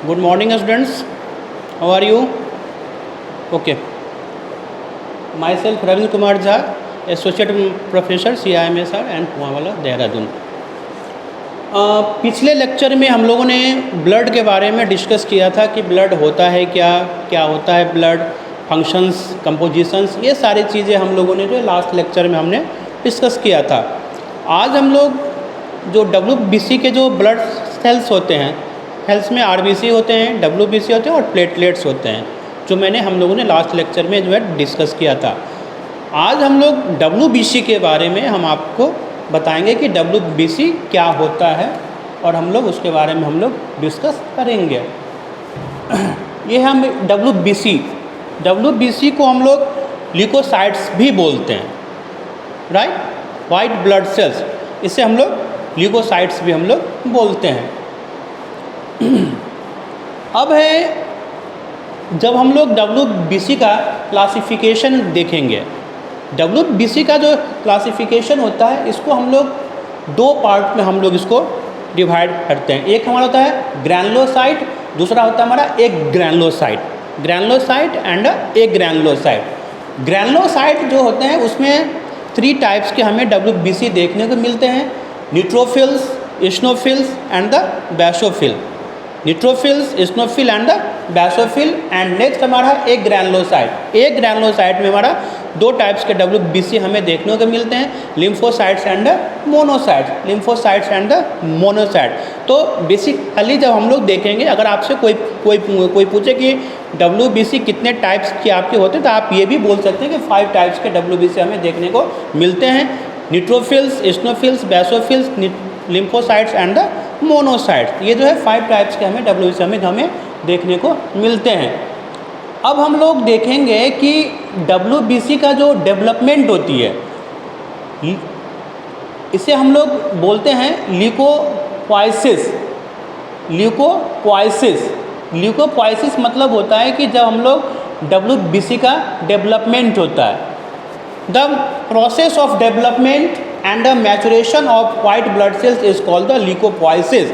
Good morning, students. How are you? Okay. Myself, Ravindra Kumar Jha, Associate Professor, CIMSR and Kuanwala Dehradun. पिछले lecture में हम लोगों ने blood के बारे में डिस्कस किया था कि ब्लड होता है क्या, क्या होता है ब्लड, फंक्शंस, कंपोजिशंस, ये सारी चीज़ें हम लोगों ने जो लास्ट लेक्चर में हमने डिस्कस किया था। आज हम लोग जो WBC के जो ब्लड सेल्स होते हैं, हेल्थ में RBC होते हैं, WBC होते हैं और प्लेटलेट्स होते हैं, जो मैंने हम लोगों ने लास्ट लेक्चर में जो है डिस्कस किया था। आज हम लोग WBC के बारे में हम आपको बताएंगे कि WBC क्या होता है और हम लोग उसके बारे में हम लोग डिस्कस करेंगे। ये हम WBC को हम लोग ल्यूकोसाइट्स भी बोलते हैं, राइट, वाइट ब्लड सेल्स, इसे हम लोग ल्यूकोसाइट्स भी हम लोग बोलते हैं। अब है, जब हम लोग WBC का क्लासिफिकेशन देखेंगे, WBC का जो क्लासिफिकेशन होता है इसको हम लोग दो पार्ट में हम लोग इसको डिवाइड करते हैं। एक हमारा होता है ग्रैनुलोसाइट, दूसरा होता है हमारा एक ग्रैनुलोसाइट एंड एक ग्रैनुलोसाइट। ग्रैनुलोसाइट जो होते हैं उसमें 3 टाइप्स के हमें WBC देखने को मिलते हैं, neutrophils, इस्नोफिल्स and the basophil. Neutrophils, eosinophil and the basophil. And next हमारा एक ग्रैनुलोसाइट। एक ग्रैनुलोसाइट में हमारा 2 टाइप्स के WBC हमें देखने को मिलते हैं, lymphocytes and monocytes. Lymphocytes and monocyte. तो बेसिकली जब हम लोग देखेंगे, अगर आपसे कोई पूछे कि WBC कितने टाइप्स के आपके होते हैं, तो आप ये भी बोल सकते हैं कि 5 टाइप्स के WBC हमें देखने को मिलते हैं, neutrophils, इस्नोफिल्स, basophils, lymphocytes and the monocytes. ये जो है 5 टाइप्स के हमें WBC हमें देखने को मिलते हैं। अब हम लोग देखेंगे कि WBC का जो डेवलपमेंट होती है, इसे हम लोग बोलते हैं ल्यूकोपोइसिस। ल्यूकोपोइसिस मतलब होता है कि जब हम लोग WBC का डेवलपमेंट होता है, the process of development and the maturation of white blood cells is called the leukopoiesis.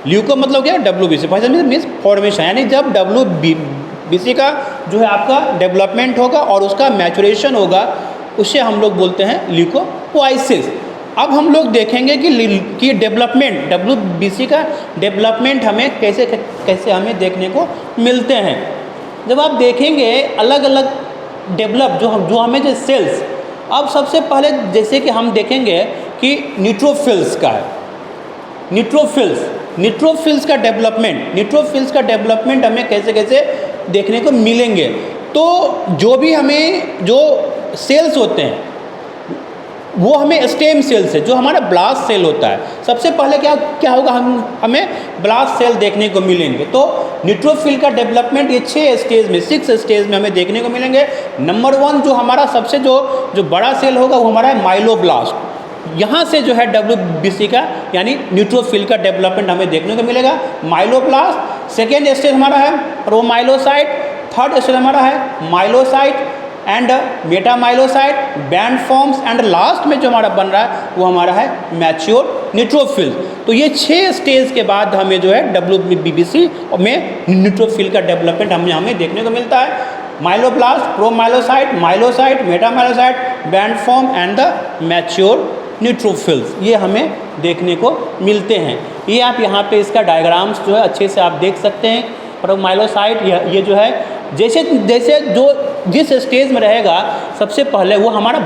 Leuko मतलब क्या, WBC, मीन्स फॉर्मेशन, यानी जब WBC का जो है आपका डेवलपमेंट होगा और उसका मैचुरेशन होगा, उसे हम लोग बोलते हैं ल्यूकोपोइसिस। अब हम लोग देखेंगे कि डेवलपमेंट, WBC का डेवलपमेंट हमें कैसे हमें देखने को मिलते हैं। जब आप देखेंगे अलग अलग डेवलप जो हमें जो सेल्स, अब सबसे पहले जैसे कि हम देखेंगे कि न्यूट्रोफिल्स का है, न्यूट्रोफिल्स का डेवलपमेंट हमें कैसे देखने को मिलेंगे। तो जो भी हमें जो सेल्स होते हैं वो हमें स्टेम सेल से, जो हमारा ब्लास्ट सेल होता है, सबसे पहले क्या होगा, हमें ब्लास्ट सेल देखने को मिलेंगे। तो न्यूट्रोफिल का डेवलपमेंट ये 6 स्टेज में हमें देखने को मिलेंगे। नंबर 1 जो हमारा सबसे जो बड़ा सेल होगा वो हमारा है माइलोब्लास्ट। यहाँ से जो है WBC का यानी न्यूट्रोफिल का डेवलपमेंट हमें देखने को मिलेगा, माइलोब्लास्ट। सेकेंड स्टेज हमारा है प्रोमाइलोसाइट, थर्ड स्टेज हमारा है myelocyte and metamyelocyte, band forms and last में जो हमारा बन रहा है वो हमारा है मैच्योर न्यूट्रोफिल। तो ये 6 स्टेज के बाद हमें जो है WBC में न्यूट्रोफिल का डेवलपमेंट हमें देखने को मिलता है। Myeloblast, promyelocyte, myelocyte, metamyelocyte, band form and the mature neutrophils, ये हमें देखने को मिलते हैं। ये आप यहाँ पे इसका डायग्राम्स जो है अच्छे से आप देख सकते हैं। प्रोमाइलोसाइट ये जो है जैसे जो जिस स्टेज में रहेगा, सबसे पहले वो हमारा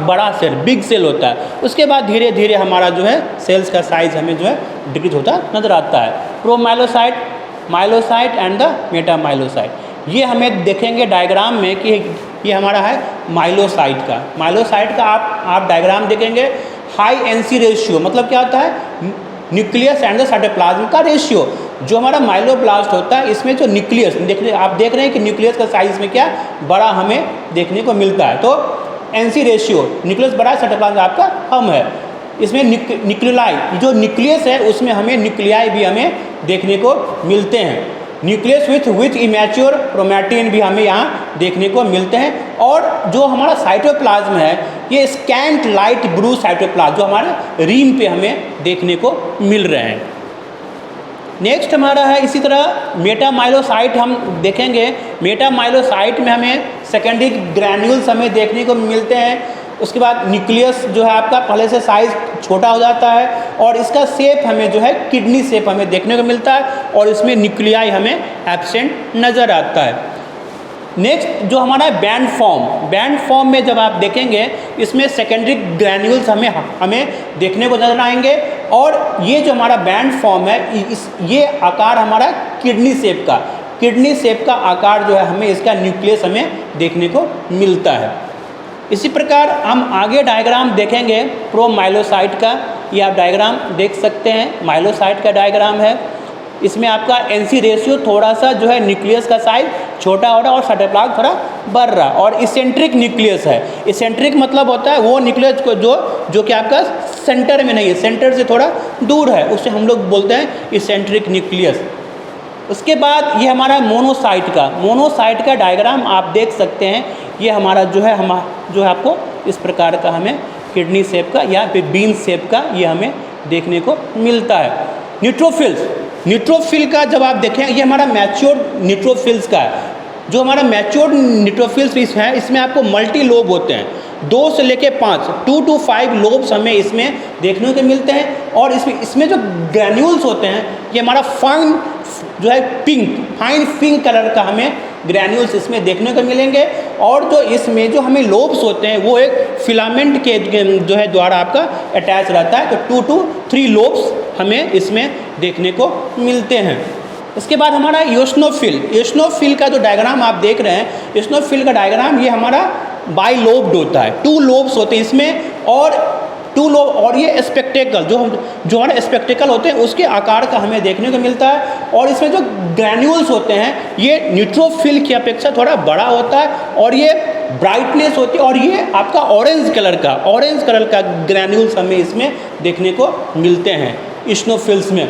बड़ा सेल, बिग सेल होता है, उसके बाद धीरे धीरे हमारा जो है सेल्स का साइज हमें जो है डिक्रीज होता नज़र आता है। प्रोमाइलोसाइट, माइलोसाइट एंड द मेटामाइलोसाइट, ये हमें देखेंगे डायग्राम में कि ये हमारा है माइलोसाइट का आप डायग्राम देखेंगे। हाई NC रेशियो मतलब क्या होता है, न्यूक्लियस एंड द साइटोप्लाज्म का रेशियो। जो हमारा माइलोब्लास्ट होता है इसमें जो न्यूक्लियस आप देख रहे हैं कि न्यूक्लियस का साइज में क्या बड़ा हमें देखने को मिलता है। तो NC रेशियो, न्यूक्लियस बड़ा है, साइटोप्लाज्म आपका कम है। इसमें न्यूक्लियाई, जो न्यूक्लियस है उसमें हमें न्यूक्लियाई भी हमें देखने को मिलते हैं। न्यूक्लियस विथ इमैच्योर क्रोमैटिन भी हमें यहाँ देखने को मिलते हैं। और जो हमारा साइटोप्लाज्म है ये स्कैंट लाइट ब्लू साइटोप्लाज्म जो हमारे रीम पे हमें देखने को मिल रहे हैं। नेक्स्ट हमारा है इसी तरह मेटामाइलोसाइट हम देखेंगे। मेटामाइलोसाइट में हमें सेकेंडरी ग्रैन्यूल्स हमें देखने को मिलते हैं। उसके बाद न्यूक्लियस जो है आपका पहले से साइज छोटा हो जाता है और इसका शेप हमें जो है किडनी शेप हमें देखने को मिलता है और इसमें न्यूक्लियाई हमें एब्सेंट नज़र आता है। नेक्स्ट जो हमारा बैंड फॉर्म में जब आप देखेंगे इसमें सेकेंडरी ग्रैन्यूल्स हमें देखने को नजर आएंगे और ये जो हमारा बैंड फॉर्म है ये आकार हमारा किडनी शेप का आकार जो है हमें इसका न्यूक्लियस हमें देखने को मिलता है। इसी प्रकार हम आगे डायग्राम देखेंगे प्रोमाइलोसाइट का। ये आप डायग्राम देख सकते हैं, माइलोसाइट का डायग्राम है। इसमें आपका एनसी रेशियो थोड़ा सा जो है न्यूक्लियस का साइज छोटा हो रहा है और साइटोप्लाज्म थोड़ा बढ़ रहा है और इसेंट्रिक न्यूक्लियस है। इसेंट्रिक मतलब होता है वो न्यूक्लियस को जो कि आपका सेंटर में नहीं है, सेंटर से थोड़ा दूर है, उसे हम लोग बोलते हैं इसेंट्रिक न्यूक्लियस। उसके बाद ये हमारा मोनोसाइट का डायग्राम आप देख सकते हैं। ये हमारा जो है आपको इस प्रकार का हमें किडनी शेप का या फिर बीन शेप का ये हमें देखने को मिलता है। न्यूट्रोफिल का जब आप देखें ये हमारा मैच्योर्ड न्यूट्रोफिल्स का है। जो हमारा मैच्योर्ड न्यूट्रोफिल्स है इसमें आपको मल्टी लोब होते हैं, 2 से लेके 5 2 to 5 लोब्स हमें इसमें देखने को मिलते हैं और इसमें जो ग्रैन्यूल्स होते हैं ये हमारा फाइन पिंक कलर का हमें ग्रैन्यूल्स इसमें देखने को मिलेंगे और जो इसमें जो हमें लोब्स होते हैं वो एक फिलामेंट के जो है द्वारा आपका अटैच रहता है। तो 2 to 3 लोब्स हमें इसमें देखने को मिलते हैं। इसके बाद हमारा ईओसिनोफिल का जो डायग्राम आप देख रहे हैं, ईओसिनोफिल का डायग्राम ये हमारा बाइलोब्ड होता है, 2 लोब्स होते हैं इसमें और 2 लोब और ये स्पेक्टेकल जो हमारे स्पेक्टेकल होते हैं उसके आकार का हमें देखने को मिलता है और इसमें जो ग्रैन्यूल्स होते हैं ये न्यूट्रोफिल की अपेक्षा थोड़ा बड़ा होता है और ये ब्राइटनेस होती है और ये आपका ऑरेंज कलर का ग्रैन्यूल्स हमें इसमें देखने को मिलते हैं ईओसिनोफिल्स में।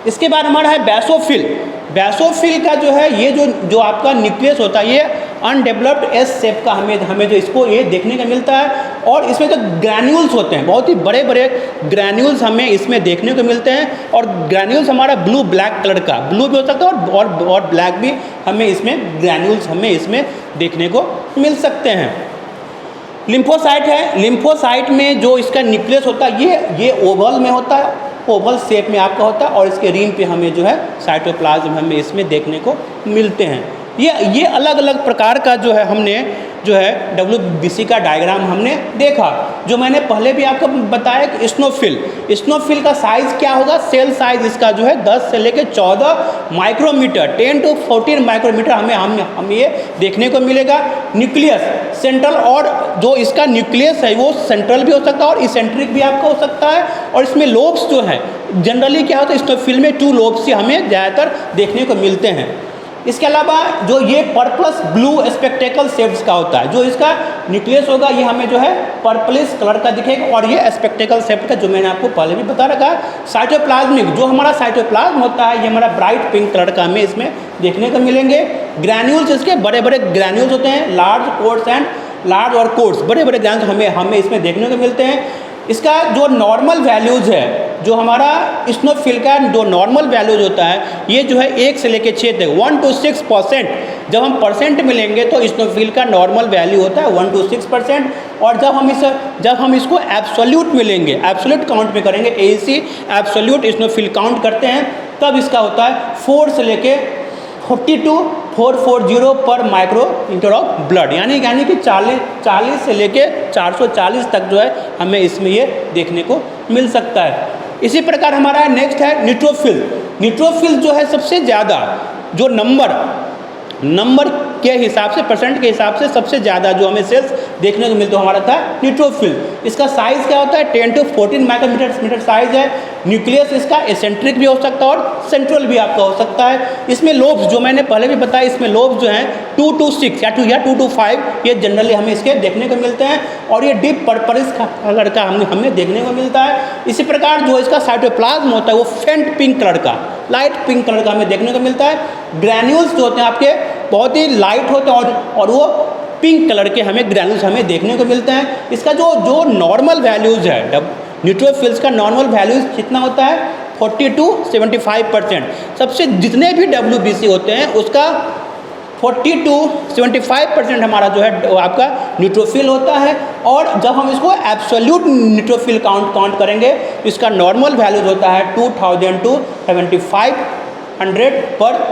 इसके बाद हमारा है बैसोफिल का जो है ये जो आपका न्यूक्लियस होता है ये अनडेवलप्ड एस शेप का हमें जो इसको ये देखने को मिलता है और इसमें जो ग्रैन्यूल्स होते हैं बहुत ही बड़े बड़े ग्रैन्यूल्स हमें इसमें देखने को मिलते हैं और ग्रैन्यूल्स हमारा ब्लैक कलर का ब्लू भी हो सकता है और ब्लैक भी हमें इसमें ग्रैन्यूल्स हमें इसमें देखने को मिल सकते हैं। लिम्फोसाइट में जो इसका न्यूक्लियस होता है ये ओवल में होता है, ओवल शेप में आपका होता है और इसके रिम पे हमें जो है साइटोप्लाज्म हमें इसमें देखने को मिलते हैं। ये अलग अलग प्रकार का जो है हमने जो है WBC का डायग्राम हमने देखा। जो मैंने पहले भी आपको बताया कि ईओसिनोफिल का साइज़ क्या होगा, सेल साइज इसका जो है 10 से लेकर 14 माइक्रोमीटर 10 to 14 माइक्रोमीटर हमें ये देखने को मिलेगा। न्यूक्लियस सेंट्रल और जो इसका न्यूक्लियस है वो सेंट्रल भी हो सकता है और इसेंट्रिक भी आपका हो सकता है और इसमें लोब्स जो है जनरली क्या होता है ईओसिनोफिल में 2 लोब्स से हमें ज़्यादातर देखने को मिलते हैं। इसके अलावा जो ये पर्पलस ब्लू स्पेक्टेकल शेप्स का होता है, जो इसका न्यूक्लियस होगा ये हमें जो है पर्पलिश कलर का दिखेगा और ये स्पेक्टेकल शेप का जो मैंने आपको पहले भी बता रखा है। साइटोप्लाज्मिक जो हमारा साइटोप्लाज्म होता है ये हमारा ब्राइट पिंक कलर का हमें इसमें देखने को मिलेंगे। ग्रैन्यूल्स इसके बड़े बड़े ग्रैन्यूल्स होते हैं, लार्ज और कोर्स बड़े बड़े ग्रैन्यूल्स हमें इसमें देखने को मिलते हैं। इसका जो नॉर्मल वैल्यूज़ है, जो हमारा ईओसिनोफिल का जो नॉर्मल वैल्यूज होता है ये जो है 1 से लेकर 6 तक 1 to 6%। जब हम परसेंट में लेंगे तो ईओसिनोफिल का नॉर्मल वैल्यू होता है 1 to 6% और जब हम इसको एब्सोल्यूट में लेंगे, एब्सोल्यूट काउंट में करेंगे, AEC एब्सोल्यूट ईओसिनोफिल काउंट करते हैं तब इसका होता है 4 से लेके 42440 पर माइक्रोमीटर ऑफ ब्लड, यानी कि 40 से लेके 440 तक जो है हमें इसमें ये देखने को मिल सकता है। इसी प्रकार हमारा नेक्स्ट है न्यूट्रोफिल जो है सबसे ज़्यादा जो नंबर के हिसाब से परसेंट के हिसाब से सबसे ज़्यादा जो हमें सेल्स देखने को मिलते हमारा था न्यूट्रोफिल। इसका साइज़ क्या होता है 10 to 14 माइक्रोमीटर साइज़ है। न्यूक्लियस इसका एसेंट्रिक भी हो सकता है और सेंट्रल भी आपका हो सकता है। इसमें लोब्स जो मैंने पहले भी बताया, इसमें लोब्स जो हैं 2 to 6 या 2 to 5 ये जनरली हमें इसके देखने को मिलते हैं और ये डीप पर्पलिश कलर का हमें देखने को मिलता है। इसी प्रकार जो इसका साइटोप्लाज्म होता है वो फेंट पिंक कलर का, लाइट पिंक कलर का हमें देखने को मिलता है। ग्रैन्यूल्स जो होते हैं आपके बहुत ही लाइट होते हैं और वो पिंक कलर के हमें ग्रैन्यूल्स हमें देखने को मिलते हैं। इसका जो नॉर्मल वैल्यूज़ है न्यूट्रोफिल्स का नॉर्मल वैल्यूज़ कितना होता है 40 to 75%। सबसे जितने भी WBC होते हैं उसका 40 to 75% हमारा जो है वो आपका न्यूट्रोफिल होता है। और जब हम इसको एब्सोल्यूट न्यूट्रोफिल काउंट करेंगे तो इसका नॉर्मल वैल्यूज होता है 2000 to 7500 पर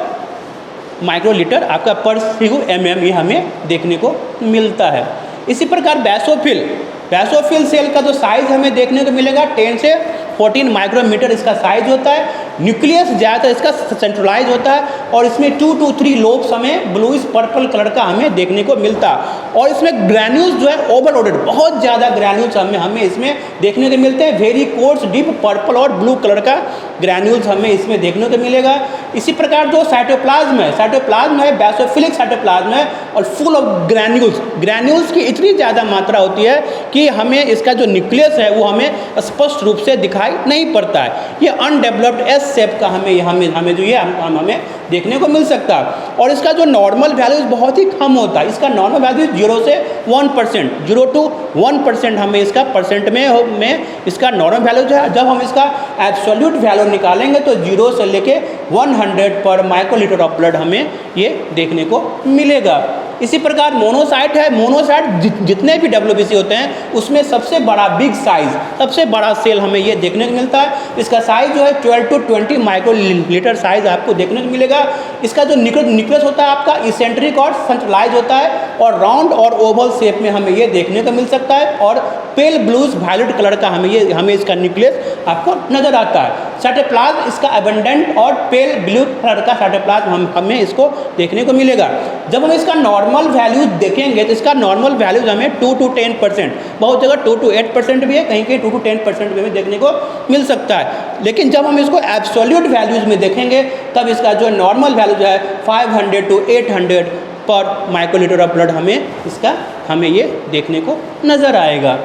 माइक्रोलीटर आपका पर mm ये हमें देखने को मिलता है। इसी प्रकार बैसोफिल सेल का जो साइज़ हमें देखने को मिलेगा 10 से 14 माइक्रोमीटर इसका साइज होता है। न्यूक्लियस ज़्यादातर इसका सेंट्रलाइज होता है और इसमें 2 to 3 लोब्स हमें ब्लूइश पर्पल कलर का हमें देखने को मिलता है। और इसमें ग्रैन्यूल्स जो है ओवरलोडेड, बहुत ज़्यादा ग्रैन्यूल्स हमें इसमें देखने को मिलते हैं। वेरी कोर्स डीप पर्पल और ब्लू कलर का ग्रैन्यूल्स हमें इसमें देखने को मिलेगा। इसी प्रकार जो साइटोप्लाज्म है बैसोफिलिक साइटोप्लाज्म है और फुल ऑफ ग्रैन्यूल्स की इतनी ज़्यादा मात्रा होती है कि हमें इसका जो न्यूक्लियस है वो हमें स्पष्ट रूप से दिखाई नहीं पड़ता है। ये अनडेवलप्ड एस शेप का हमें जो ये हमें देखने को मिल सकता है। और इसका जो नॉर्मल वैल्यूज बहुत ही कम होता है। इसका नॉर्मल वैल्यू 0 से 1%, 0 to 1% हमें इसका परसेंट में इसका नॉर्मल वैल्यू जो है। जब हम इसका एब्सोल्यूट वैल्यू निकालेंगे तो 0 से लेके 100 पर माइक्रोलीटर ऑफ ब्लड हमें ये देखने को मिलेगा। इसी प्रकार मोनोसाइट है। मोनोसाइट जितने भी WBC होते हैं उसमें सबसे बड़ा बिग साइज, सबसे बड़ा सेल हमें ये देखने को मिलता है। इसका साइज जो है 12 to 20 माइक्रोलीटर साइज आपको देखने को मिलेगा। इसका जो न्यूक्लियस होता है आपका इसेंट्रिक और सेंट्रलाइज होता है और राउंड और ओवल शेप में हमें ये देखने को मिल सकता है। और पेल ब्लूज वायलेट कलर का हमें इसका न्यूक्लियस आपको नजर आता है। साइटोप्लाज्म इसका एबंडेंट और पेल ब्लू कलर का साइटोप्लाज्म हमें इसको देखने को मिलेगा। जब हम इसका नॉर्मल वैल्यूज देखेंगे तो इसका नॉर्मल वैल्यूज हमें 2 to 10%, बहुत जगह 2 to 8% भी है, कहीं 2 to 10% भी हमें देखने को मिल सकता है। लेकिन जब हम इसको एब्सोल्यूट वैल्यूज में देखेंगे तब इसका जो नॉर्मल वैल्यूज है 500 to 800 पर माइक्रोलीटर ऑफ ब्लड हमें ये देखने को नज़र आएगा।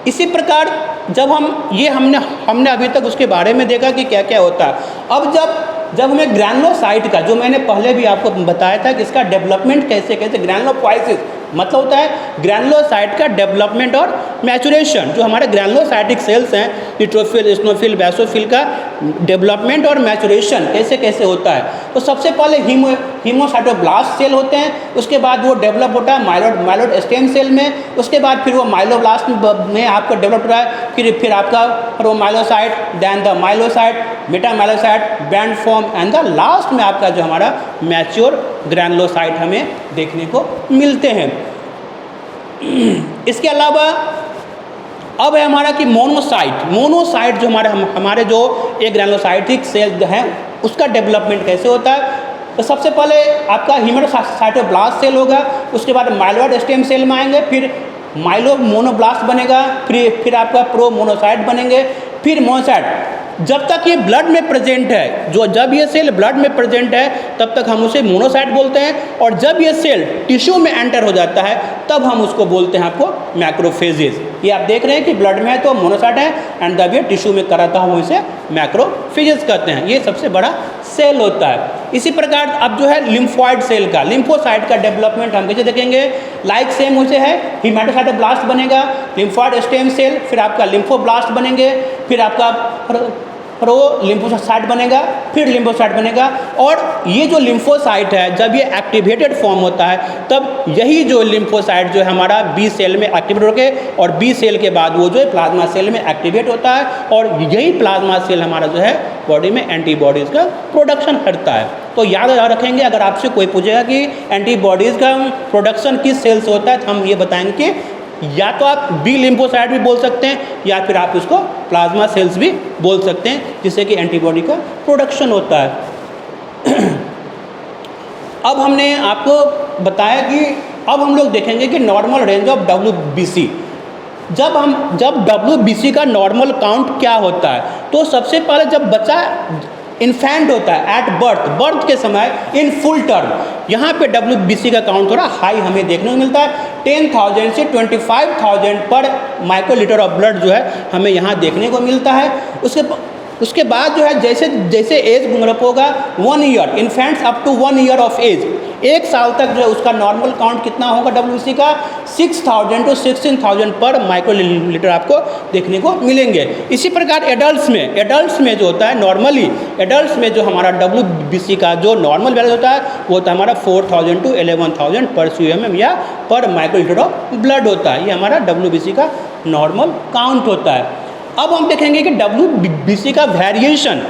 इसी प्रकार जब हमने अभी तक उसके बारे में देखा कि क्या क्या होता है। अब जब हमें ग्रैनुलोसाइट का, जो मैंने पहले भी आपको बताया था कि इसका डेवलपमेंट कैसे ग्रैनुलोपोइसिस मतलब होता है ग्रैनुलोसाइट का डेवलपमेंट और मैचुरेशन। जो हमारे ग्रैनुलोसाइटिक सेल्स हैं न्यूट्रोफिल, इस्नोफिल, बैसोफिल का डेवलपमेंट और मैचुरेशन कैसे होता है। तो सबसे पहले हीमोसाइटोब्लास्ट सेल होते हैं, उसके बाद वो डेवलप होता है माइलोइड स्टेम सेल में, उसके बाद फिर वो माइलोब्लास्ट में आपका डेवलप होता है, फिर आपका वो myelocyte, then the myelocyte, metamyelocyte, band form and the last में आपका जो हमारा मैच्योर ग्रैनुलोसाइट हमें देखने को मिलते हैं। इसके अलावा अब है हमारा कि मोनोसाइट जो हमारे जो एक ग्रैनुलोसाइटिक सेल हैं उसका डेवलपमेंट कैसे होता है। तो सबसे पहले आपका हीमोसाइटोब्लास्ट सेल होगा, उसके बाद माइलोइड स्टेम सेल में आएंगे, फिर मोनोब्लास्ट बनेगा, फिर आपका प्रोमोनोसाइट बनेंगे, फिर मोनोसाइट। जब तक ये ब्लड में प्रेजेंट है, जब ये सेल ब्लड में प्रेजेंट है तब तक हम उसे मोनोसाइट बोलते हैं, और जब ये सेल टिश्यू में एंटर हो जाता है तब हम उसको बोलते हैं आपको मैक्रोफेजेस। ये आप देख रहे हैं कि ब्लड में है तो मोनोसाइट है, एंड जब ये टिश्यू में कराता हम इसे मैक्रोफेजेस कहते हैं। ये सबसे बड़ा सेल होता है। इसी प्रकार अब जो है लिम्फोइड सेल का, लिम्फोसाइट का डेवलपमेंट हम कैसे देखेंगे। लाइक सेम उसे है, हीमेटोसाइटोब्लास्ट बनेगा, लिम्फोइड स्टेम सेल, फिर आपका लिम्फोब्लास्ट बनेंगे, फिर आपका प्रो लिम्फोसाइट बनेगा, फिर लिम्फोसाइट बनेगा। और ये जो लिम्फोसाइट है जब ये एक्टिवेटेड फॉर्म होता है तब यही जो लिम्फोसाइट जो है हमारा बी सेल में एक्टिवेट होकर, और बी सेल के बाद वो जो है प्लाज्मा सेल में एक्टिवेट होता है, और यही प्लाज्मा सेल हमारा जो है बॉडी में एंटीबॉडीज़ का प्रोडक्शन करता है। तो याद रखेंगे, अगर आपसे कोई पूछेगा कि एंटीबॉडीज़ का प्रोडक्शन किस सेल से होता है तो हम ये बताएंगे कि या तो आप बी लिम्फोसाइट भी बोल सकते हैं या फिर आप इसको प्लाज्मा सेल्स भी बोल सकते हैं, जिससे कि एंटीबॉडी का प्रोडक्शन होता है। अब हमने आपको बताया कि अब हम लोग देखेंगे कि नॉर्मल रेंज ऑफ WBC। जब WBC का नॉर्मल काउंट क्या होता है, तो सबसे पहले जब बच्चा इन्फेंट होता है एट बर्थ के समय इन फुल टर्म, यहाँ पे WBC का काउंट थोड़ा हाई हमें देखने को मिलता है। 10,000 से 25,000 पर माइक्रोलीटर ऑफ ब्लड जो है हमें यहाँ देखने को मिलता है। उसके बाद जो है जैसे जैसे एज ग्रुप होगा 1 year, infants up to 1 year of age, 1 साल तक जो है उसका नॉर्मल काउंट कितना होगा WBC का 6000 to 16000 पर माइक्रोलीटर आपको देखने को मिलेंगे। इसी प्रकार एडल्ट्स में जो होता है नॉर्मली एडल्ट्स में जो हमारा WBC का जो नॉर्मल वैल्यू होता है वो होता है हमारा 4000 to 11000 पर CMM या पर माइक्रोलीटर ऑफ ब्लड होता है। ये हमारा WBC का नॉर्मल काउंट होता है। अब हम देखेंगे कि WBC का वेरिएशन,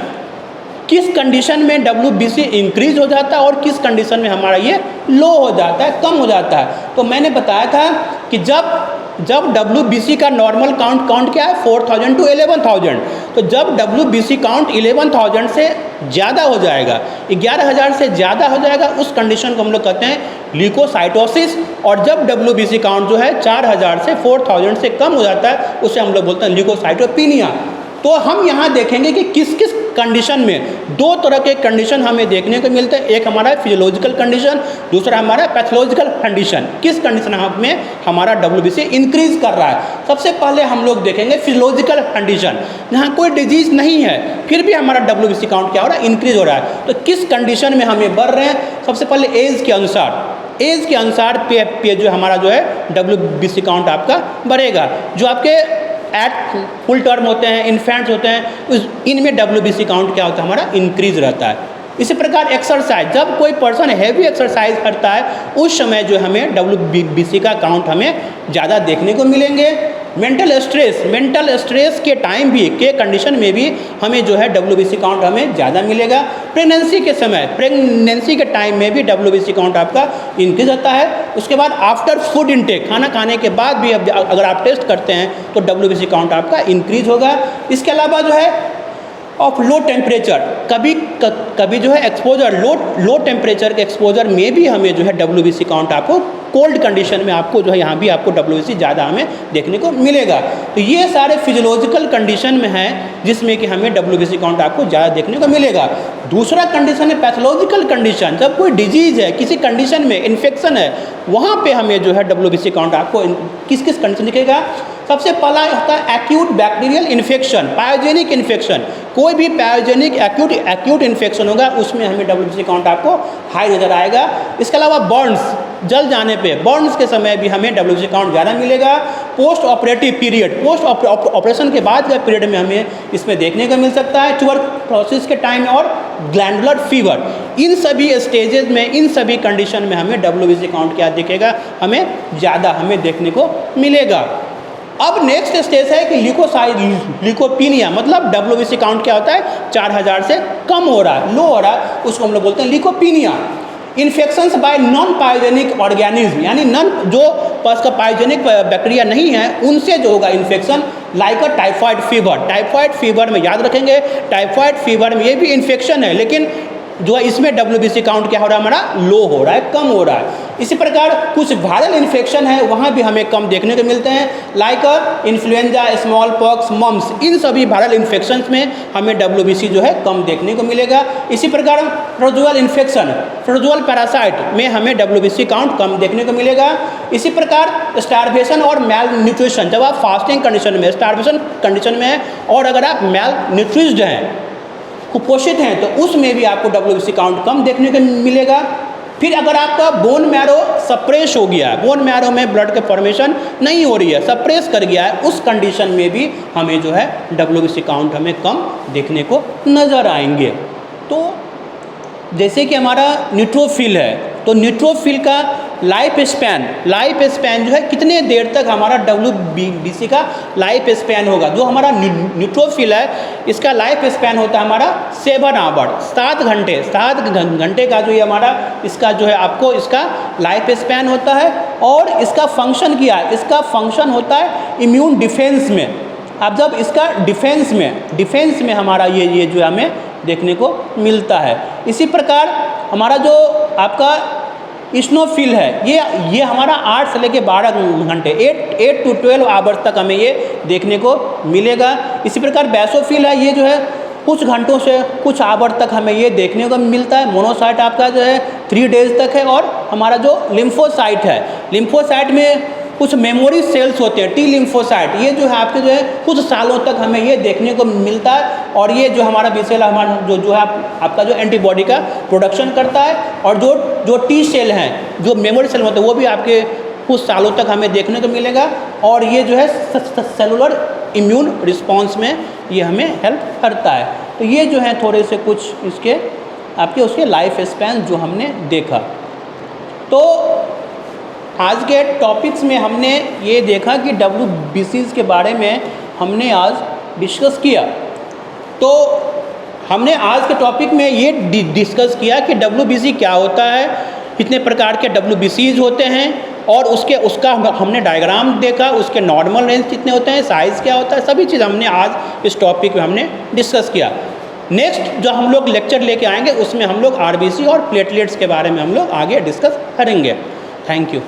किस कंडीशन में WBC इंक्रीज हो जाता है और किस कंडीशन में हमारा ये लो हो जाता है, कम हो जाता है। तो मैंने बताया था कि जब WBC का नॉर्मल काउंट क्या है 4000 to 11000, तो जब WBC काउंट 11000 से ज़्यादा हो जाएगा, 11000 से ज़्यादा हो जाएगा, उस कंडीशन को हम लोग कहते हैं ल्यूकोसाइटोसिस। और जब WBC काउंट जो है 4000 से 4000 से कम हो जाता है उसे हम लोग बोलते हैं ल्यूकोसाइटोपिनिया। तो हम यहाँ देखेंगे कि किस किस कंडीशन में, 2 तरह के कंडीशन हमें देखने को मिलते हैं। एक हमारा फिजियोलॉजिकल कंडीशन, दूसरा हमारा पैथोलॉजिकल कंडीशन। किस कंडीशन में हमारा WBC इंक्रीज कर रहा है। सबसे पहले हम लोग देखेंगे फिजियोलॉजिकल कंडीशन, जहाँ कोई डिजीज नहीं है फिर भी हमारा WBC काउंट क्या हो रहा है, इंक्रीज हो रहा है। तो किस कंडीशन में हमें बढ़ रहे हैं, सबसे पहले एज के अनुसार पे जो हमारा जो है WBC काउंट आपका बढ़ेगा। जो आपके एट फुल टर्म होते हैं, इन्फेंट्स होते हैं, इनमें WBC काउंट क्या होता है हमारा इंक्रीज रहता है। इसी प्रकार एक्सरसाइज, जब कोई पर्सन हैवी एक्सरसाइज करता है उस समय जो हमें WBC का काउंट हमें ज़्यादा देखने को मिलेंगे। मेंटल स्ट्रेस के टाइम भी के कंडीशन में भी हमें जो है WBC काउंट हमें ज़्यादा मिलेगा। प्रेगनेंसी के टाइम में भी WBC काउंट आपका इंक्रीज होता है। उसके बाद आफ्टर फूड इंटेक, खाना खाने के बाद भी अगर आप टेस्ट करते हैं तो WBC काउंट आपका इंक्रीज होगा। इसके अलावा जो है ऑफ लो टेम्परेचर, कभी जो है एक्सपोजर लो टेम्परेचर के एक्सपोजर में भी हमें जो है WBC काउंट आपको कोल्ड कंडीशन में आपको जो है यहाँ भी आपको WBC ज़्यादा हमें देखने को मिलेगा। तो ये सारे फिजियोलॉजिकल कंडीशन में हैं जिसमें कि हमें WBC काउंट आपको ज़्यादा देखने को मिलेगा। दूसरा कंडीशन है पैथोलॉजिकल कंडीशन, जब कोई डिजीज़ है, किसी कंडीशन में इन्फेक्शन है, वहाँ पे हमें जो है WBC काउंट आपको किस किस कंडीशन दिखेगा। सबसे पहला होता है acute bacterial infection, pyogenic infection. कोई भी पायोजेनिक एक्यूट इन्फेक्शन होगा उसमें हमें WBC काउंट आपको हाई नज़र आएगा। इसके अलावा बर्न्स, जल जाने पे बर्न्स के समय भी हमें WBC काउंट ज़्यादा मिलेगा। Post operative period, post operation के बाद के पीरियड में हमें इसमें देखने को मिल सकता है। ट्यूबरक्लोसिस के टाइम और ग्लैंडुलर फीवर, इन सभी स्टेजेस में, इन सभी कंडीशन में हमें WBC काउंट क्या दिखेगा, हमें ज़्यादा हमें देखने को मिलेगा। अब नेक्स्ट स्टेज है कि ल्यूकोपीनिया, मतलब WBC काउंट क्या होता है 4000 से कम हो रहा है, लो हो रहा है, उसको हम लोग बोलते हैं leucopenia. Infections bye non pyogenic organism, यानी जो पास का पायोजेनिक बैक्टीरिया नहीं है उनसे जो होगा इन्फेक्शन, लाइक अ टाइफाइड फीवर में याद रखेंगे, टाइफाइड फीवर में ये भी इन्फेक्शन है लेकिन जो है इसमें WBC काउंट क्या हो रहा है हमारा लो हो रहा है, कम हो रहा है। इसी प्रकार कुछ वायरल इन्फेक्शन है वहाँ भी हमें कम देखने को मिलते हैं, like influenza, smallpox, mumps, इन सभी वायरल इन्फेक्शंस में हमें WBC जो है कम देखने को मिलेगा। इसी प्रकार प्रोटोजुअल इन्फेक्शन, प्रोटोजुअल पैरासाइट में हमें WBC काउंट कम देखने को मिलेगा। इसी प्रकार स्टारवेशन और मैल न्यूट्रिशन, जब आप फास्टिंग कंडीशन में, स्टारवेशन कंडीशन में और अगर आप मैल न्यूट्रिस्ड हैं, कुपोषित हैं, तो उसमें भी आपको WBC काउंट कम देखने को मिलेगा। फिर अगर आपका बोन मैरो सप्रेस हो गया है, बोन मैरो में ब्लड के फॉर्मेशन नहीं हो रही है, सप्रेस कर गया है, उस कंडीशन में भी हमें जो है WBC काउंट हमें कम देखने को नज़र आएंगे। तो जैसे कि हमारा न्यूट्रोफिल है, तो न्यूट्रोफिल का लाइफ स्पैन जो है कितने देर तक हमारा WBC का लाइफ स्पैन होगा। जो हमारा न्यूट्रोफिल है इसका लाइफ स्पैन होता है हमारा 7 आवर, 7 घंटे का जो ये हमारा इसका जो है आपको इसका लाइफ स्पैन होता है। और इसका फंक्शन क्या है, इसका फंक्शन होता है इम्यून डिफेंस में। अब जब इसका डिफेंस में हमारा ये जो हमें देखने को मिलता है। इसी प्रकार हमारा जो आपका इस्नोफिल है ये हमारा 8 से लेकर 12 घंटे 8 to 12 आवर्स तक हमें ये देखने को मिलेगा। इसी प्रकार बेसोफिल है, ये जो है कुछ घंटों से कुछ आवर तक हमें ये देखने को मिलता है। मोनोसाइट आपका जो है 3 डेज तक है। और हमारा जो लिम्फोसाइट है, लिम्फोसाइट में कुछ मेमोरी सेल्स होते हैं टी लिम्फोसाइट, ये जो है आपके जो है कुछ सालों तक हमें ये देखने को मिलता है, और ये जो हमारा बीसेल हमारा जो है आपका जो एंटीबॉडी का प्रोडक्शन करता है, और जो टी सेल हैं, जो मेमोरी सेल होते हैं, वो भी आपके कुछ सालों तक हमें देखने को मिलेगा, और ये जो है सेलुलर इम्यून रिस्पॉन्स में ये हमें हेल्प करता है। तो ये जो है थोड़े से कुछ इसके आपके उसके लाइफ स्पैन जो हमने देखा। तो आज के टॉपिक्स में हमने ये देखा कि WBCs के बारे में हमने आज डिस्कस किया। तो हमने आज के टॉपिक में ये डिस्कस किया कि WBC क्या होता है, कितने प्रकार के WBCs होते हैं, और उसका हमने डायग्राम देखा, उसके नॉर्मल रेंज कितने होते हैं, साइज़ क्या होता है, सभी चीज़ हमने आज इस टॉपिक में हमने डिस्कस किया। नेक्स्ट जो हम लोग लेक्चर लेके आएंगे उसमें हम लोग RBC और प्लेटलेट्स के बारे में हम लोग आगे डिस्कस करेंगे। Thank you.